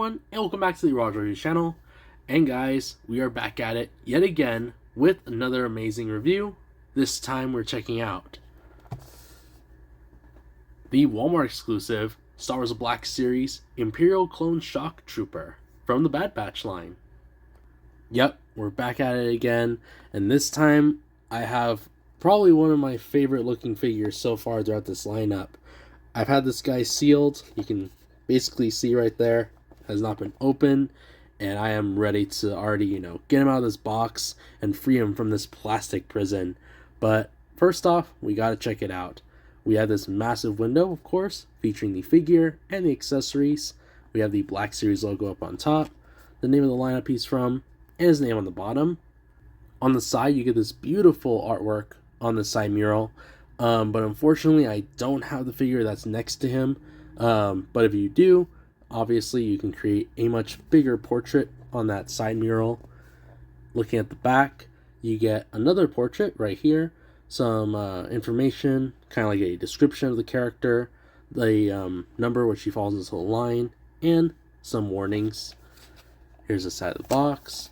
everyone, and welcome back to the Roger channel. And guys, we are back at it yet again with another amazing review. This time we're checking out the Walmart exclusive Star Wars Black Series Imperial Clone Shock Trooper from the Bad Batch line. Yep, we're back at it again, and this time I have probably one of my favorite looking figures so far throughout this lineup. I've had this guy sealed. You can basically see right there, has not been opened, and I am ready to already, get him out of this box and free him from this plastic prison. But first off, we gotta check it out. We have this massive window, of course, featuring the figure and the accessories. We have the Black Series logo up on top, the name of the lineup he's from, and his name on the bottom. On the side, you get this beautiful artwork on the side mural. But unfortunately, I don't have the figure that's next to him. But if you do, obviously you can create a much bigger portrait on that side mural. Looking at the back, you get another portrait right here. Some information, kind of like a description of the character, the number which he falls into the line, and some warnings. Here's the side of the box,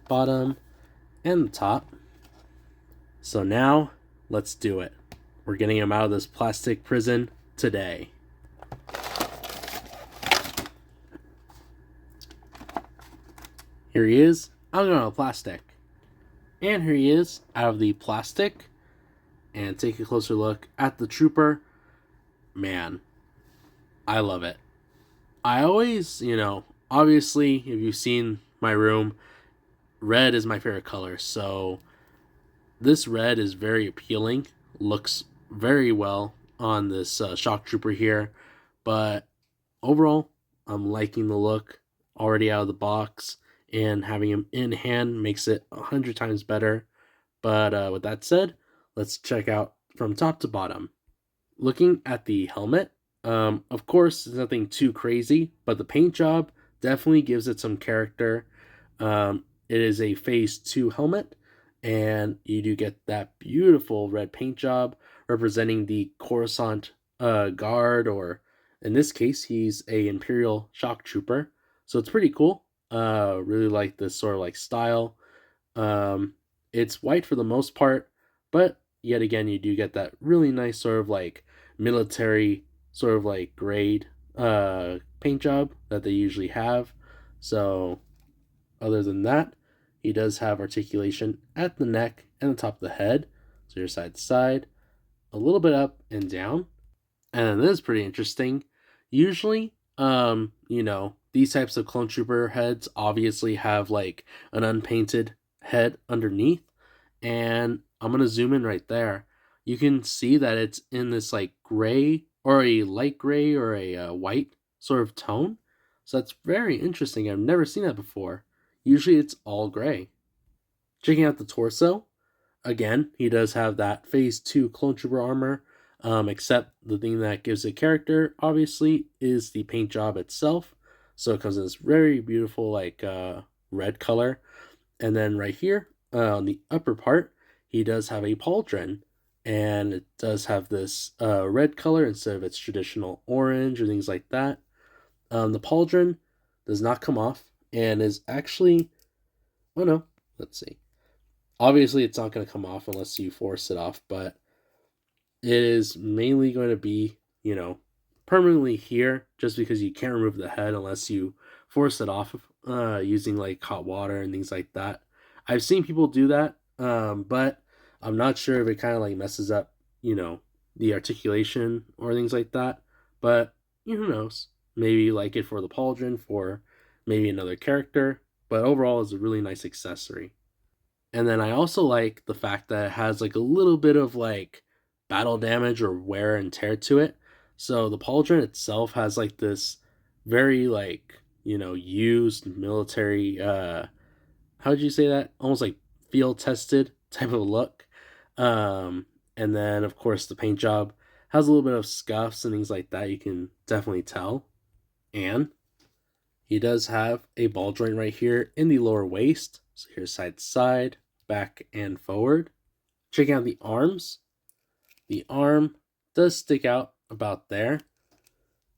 bottom, and the top. So now, let's do it. We're getting him out of this plastic prison today. Here he is, out of plastic. And here he is, out of the plastic. And take a closer look at the trooper. Man, I love it. I always, obviously, if you've seen my room, red is my favorite color. So this red is very appealing. Looks very well on this shock trooper here, but overall I'm liking the look already out of the box, and having him in hand makes it 100 times better. But with that said, let's check out from top to bottom. Looking at the helmet, of course it's nothing too crazy, but the paint job definitely gives it some character. It is a phase 2 helmet, and you do get that beautiful red paint job representing the Coruscant guard, or in this case, he's a Imperial shock trooper. So it's pretty cool. Really like this sort of like style. It's white for the most part, but yet again, you do get that really nice sort of like military sort of like grade paint job that they usually have. So other than that, he does have articulation at the neck and the top of the head. So you're side to side, a little bit up and down. And this is pretty interesting. Usually, these types of clone trooper heads obviously have like an unpainted head underneath. And I'm going to zoom in right there. You can see that it's in this like gray or a light gray or a white sort of tone. So that's very interesting. I've never seen that before. Usually it's all gray. Checking out the torso, again, he does have that phase 2 clone trooper armor, except the thing that gives it character, obviously, is the paint job itself. So it comes in this very beautiful like red color. And then right here, on the upper part, he does have a pauldron, and it does have this red color instead of its traditional orange or things like that. The pauldron does not come off, and is actually, oh no, let's see. Obviously, it's not going to come off unless you force it off, but it is mainly going to be, permanently here, just because you can't remove the head unless you force it off using like hot water and things like that. I've seen people do that, but I'm not sure if it kind of like messes up, the articulation or things like that. But who knows? Maybe you like it for the pauldron, for maybe another character, but overall it's a really nice accessory. And then I also like the fact that it has like a little bit of like battle damage or wear and tear to it. So the pauldron itself has like this very like, used military, how would you say that? Almost like field tested type of look. And then of course the paint job has a little bit of scuffs and things like that. You can definitely tell. And he does have a ball joint right here in the lower waist. So here's side to side, back and forward. Checking out the arms. The arm does stick out about there.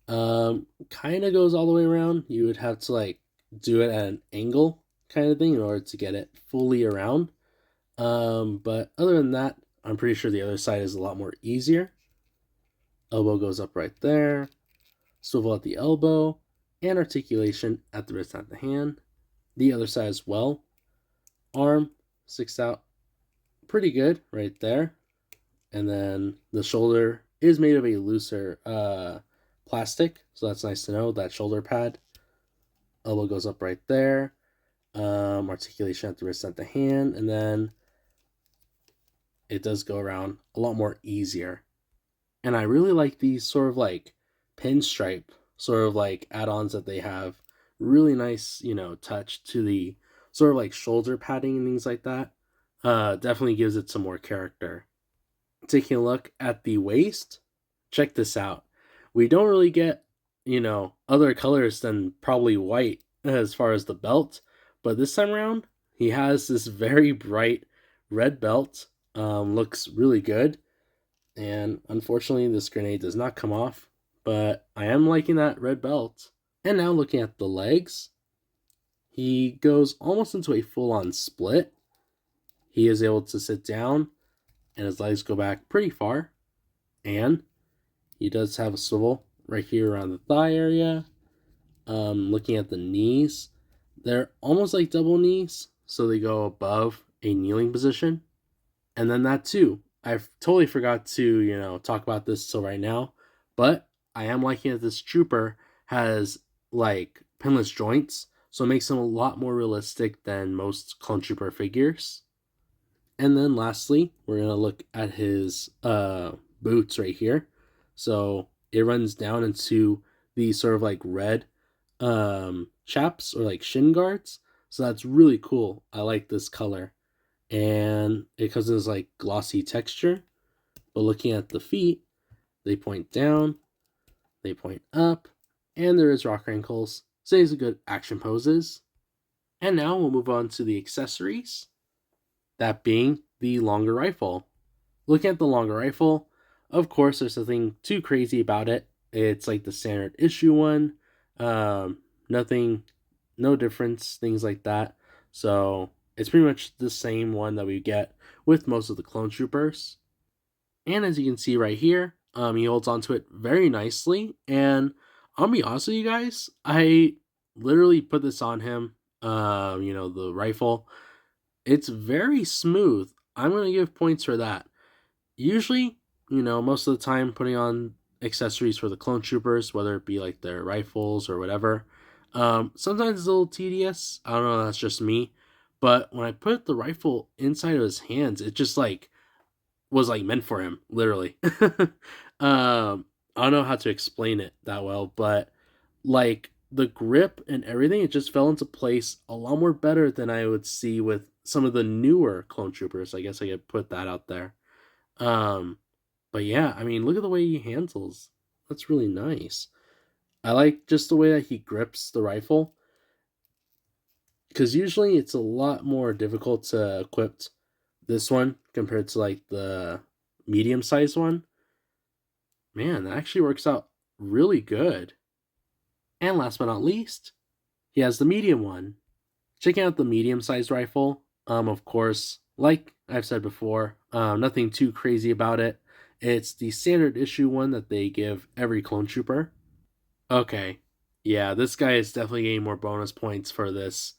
Kind of goes all the way around. You would have to like do it at an angle kind of thing in order to get it fully around. But other than that, I'm pretty sure the other side is a lot more easier. Elbow goes up right there, swivel at the elbow, and articulation at the wrist and at the hand. The other side as well. Arm sticks out pretty good right there. And then the shoulder is made of a looser plastic, so that's nice to know. That shoulder pad. Elbow goes up right there. Articulation at the wrist and at the hand, and then it does go around a lot more easier. And I really like these sort of like pinstripe sort of like add-ons that they have. Really nice, touch to the sort of like shoulder padding and things like that. Definitely gives it some more character. Taking a look at the waist, check this out. We don't really get, other colors than probably white as far as the belt, but this time around, he has this very bright red belt. Looks really good. And unfortunately, this grenade does not come off, but I am liking that red belt. And now looking at the legs, he goes almost into a full-on split. He is able to sit down, and his legs go back pretty far. And he does have a swivel right here around the thigh area. Looking at the knees, they're almost like double knees, so they go above a kneeling position. And then that too, I totally forgot to, talk about this till right now, but I am liking that this trooper has like pinless joints, so it makes him a lot more realistic than most clone trooper figures. And then lastly, we're gonna look at his boots right here. So it runs down into these sort of like red chaps or like shin guards. So that's really cool. I like this color. And it comes in this like glossy texture. But looking at the feet, they point down, they point up, and there is rock ankles. So these are good action poses. And now we'll move on to the accessories. That being the longer rifle. Looking at the longer rifle, of course, there's nothing too crazy about it. It's like the standard issue one. Nothing, no difference, things like that. So it's pretty much the same one that we get with most of the clone troopers. And as you can see right here, he holds onto it very nicely. And I'll be honest with you guys, I literally put this on him, the rifle. It's very smooth. I'm going to give points for that. Usually, most of the time putting on accessories for the clone troopers, whether it be like their rifles or whatever, sometimes it's a little tedious. I don't know, that's just me. But when I put the rifle inside of his hands, it just like was like meant for him, literally. I don't know how to explain it that well, but like the grip and everything, it just fell into place a lot more better than I would see with some of the newer clone troopers. I guess I could put that out there. Um, but yeah, I mean, look at the way he handles. That's really nice. I like just the way that he grips the rifle, because usually it's a lot more difficult to equip this one compared to like the medium sized one. Man, that actually works out really good. And last but not least, he has the medium one. Checking out the medium sized rifle, of course, like I've said before, nothing too crazy about it. It's the standard issue one that they give every clone trooper. Okay, yeah, this guy is definitely getting more bonus points for this.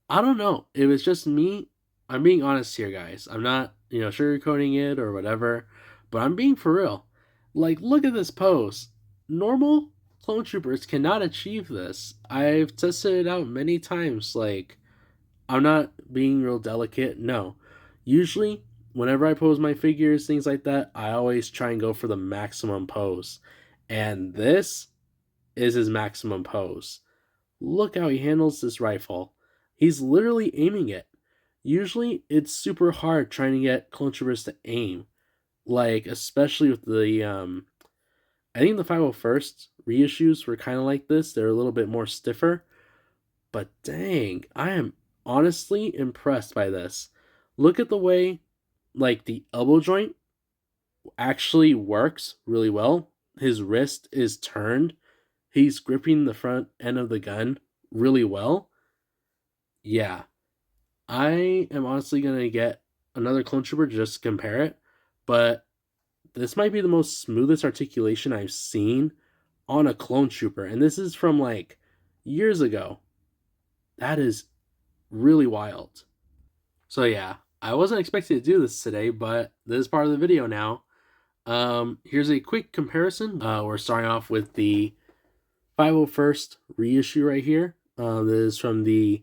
I don't know. It was just me. I'm being honest here, guys. I'm not, sugarcoating it or whatever, but I'm being for real. Like, look at this pose. Normal clone troopers cannot achieve this. I've tested it out many times. Like, I'm not being real delicate. No. Usually, whenever I pose my figures, things like that, I always try and go for the maximum pose. And this is his maximum pose. Look how he handles this rifle. He's literally aiming it. Usually, it's super hard trying to get clone troopers to aim. Like, especially with the, I think the 501st reissues were kind of like this. They're a little bit more stiffer. But dang, I am honestly impressed by this. Look at the way, like, the elbow joint actually works really well. his wrist is turned, he's gripping the front end of the gun really well. Yeah, I am honestly going to get another clone trooper just to compare it, but this might be the most smoothest articulation I've seen on a clone trooper, and this is from like years ago. That is really wild. So yeah, I wasn't expecting to do this today, but this is part of the video now. Here's a quick comparison. We're starting off with the 501st reissue right here. This is from the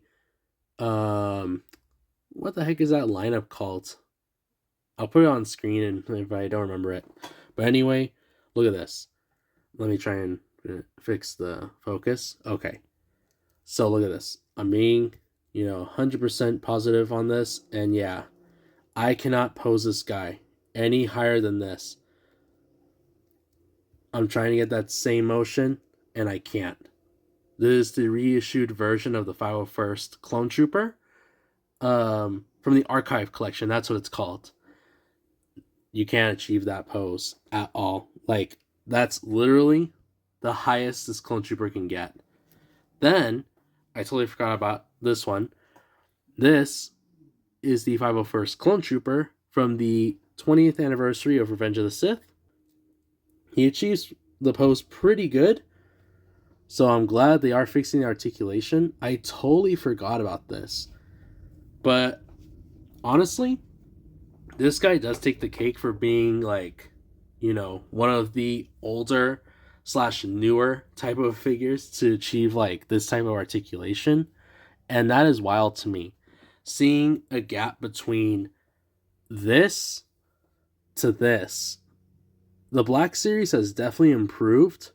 what the heck is that lineup called? I'll put it on screen if I don't remember it. But anyway, look at this. Let me try and fix the focus. Okay. So look at this. I'm being, 100% positive on this. And yeah, I cannot pose this guy any higher than this. I'm trying to get that same motion, and I can't. This is the reissued version of the 501st Clone Trooper from the Archive Collection. That's what it's called. You can't achieve that pose at all. Like, that's literally the highest this Clone Trooper can get. Then, I totally forgot about this one. This is the 501st Clone Trooper from the 20th anniversary of Revenge of the Sith. He achieves the pose pretty good, so I'm glad they are fixing the articulation. I totally forgot about this. But honestly, this guy does take the cake for being like, one of the older / newer type of figures to achieve like this type of articulation. And that is wild to me. Seeing a gap between this to this. The Black Series has definitely improved.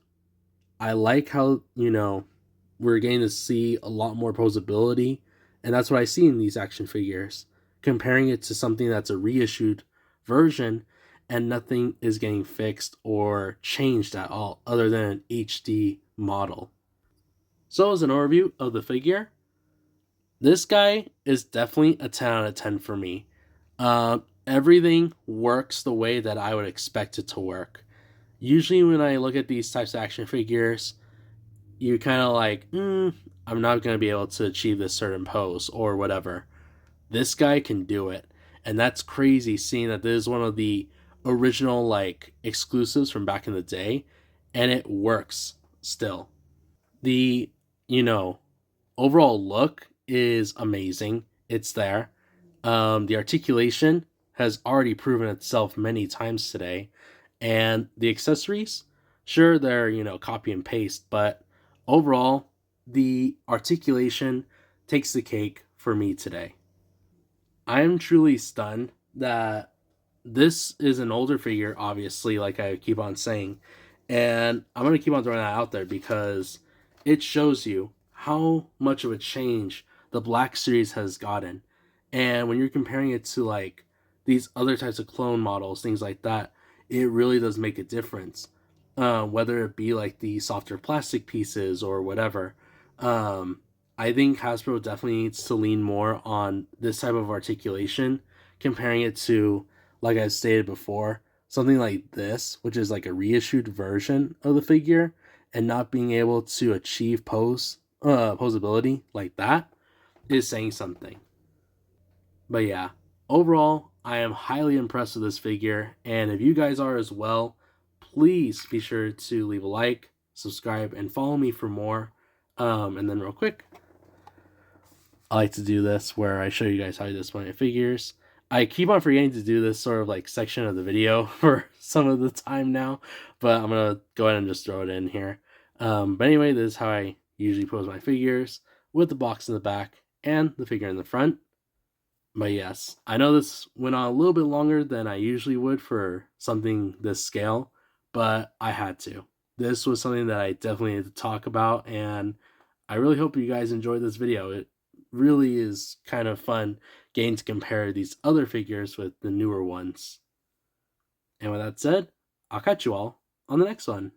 I like how, we're getting to see a lot more posability. And that's what I see in these action figures. Comparing it to something that's a reissued version and nothing is getting fixed or changed at all other than an HD model. So as an overview of the figure, this guy is definitely a 10 out of 10 for me. Everything works the way that I would expect it to work. Usually when I look at these types of action figures, you're kind of like, I'm not going to be able to achieve this certain pose or whatever. This guy can do it. And that's crazy seeing that this is one of the original like exclusives from back in the day, and it works still. The, overall look is amazing. It's there. The articulation has already proven itself many times today. And the accessories, sure, they're, copy and paste, but overall, the articulation takes the cake for me today. I am truly stunned that this is an older figure, obviously, like I keep on saying. And I'm going to keep on throwing that out there because it shows you how much of a change the Black Series has gotten. And when you're comparing it to like these other types of clone models, things like that, it really does make a difference. Whether it be like the softer plastic pieces or whatever. I think Hasbro definitely needs to lean more on this type of articulation, comparing it to, like I stated before, something like this, which is like a reissued version of the figure, and not being able to achieve posability like that is saying something. But yeah, overall, I am highly impressed with this figure, and if you guys are as well, please be sure to leave a like, subscribe, and follow me for more. And then real quick, I like to do this where I show you guys how to display my figures. I keep on forgetting to do this sort of like section of the video for some of the time now, but I'm going to go ahead and just throw it in here. But anyway, this is how I usually pose my figures, with the box in the back and the figure in the front. But yes, I know this went on a little bit longer than I usually would for something this scale, but I had to. This was something that I definitely need to talk about, and I really hope you guys enjoyed this video. It really is kind of fun getting to compare these other figures with the newer ones. And with that said, I'll catch you all on the next one.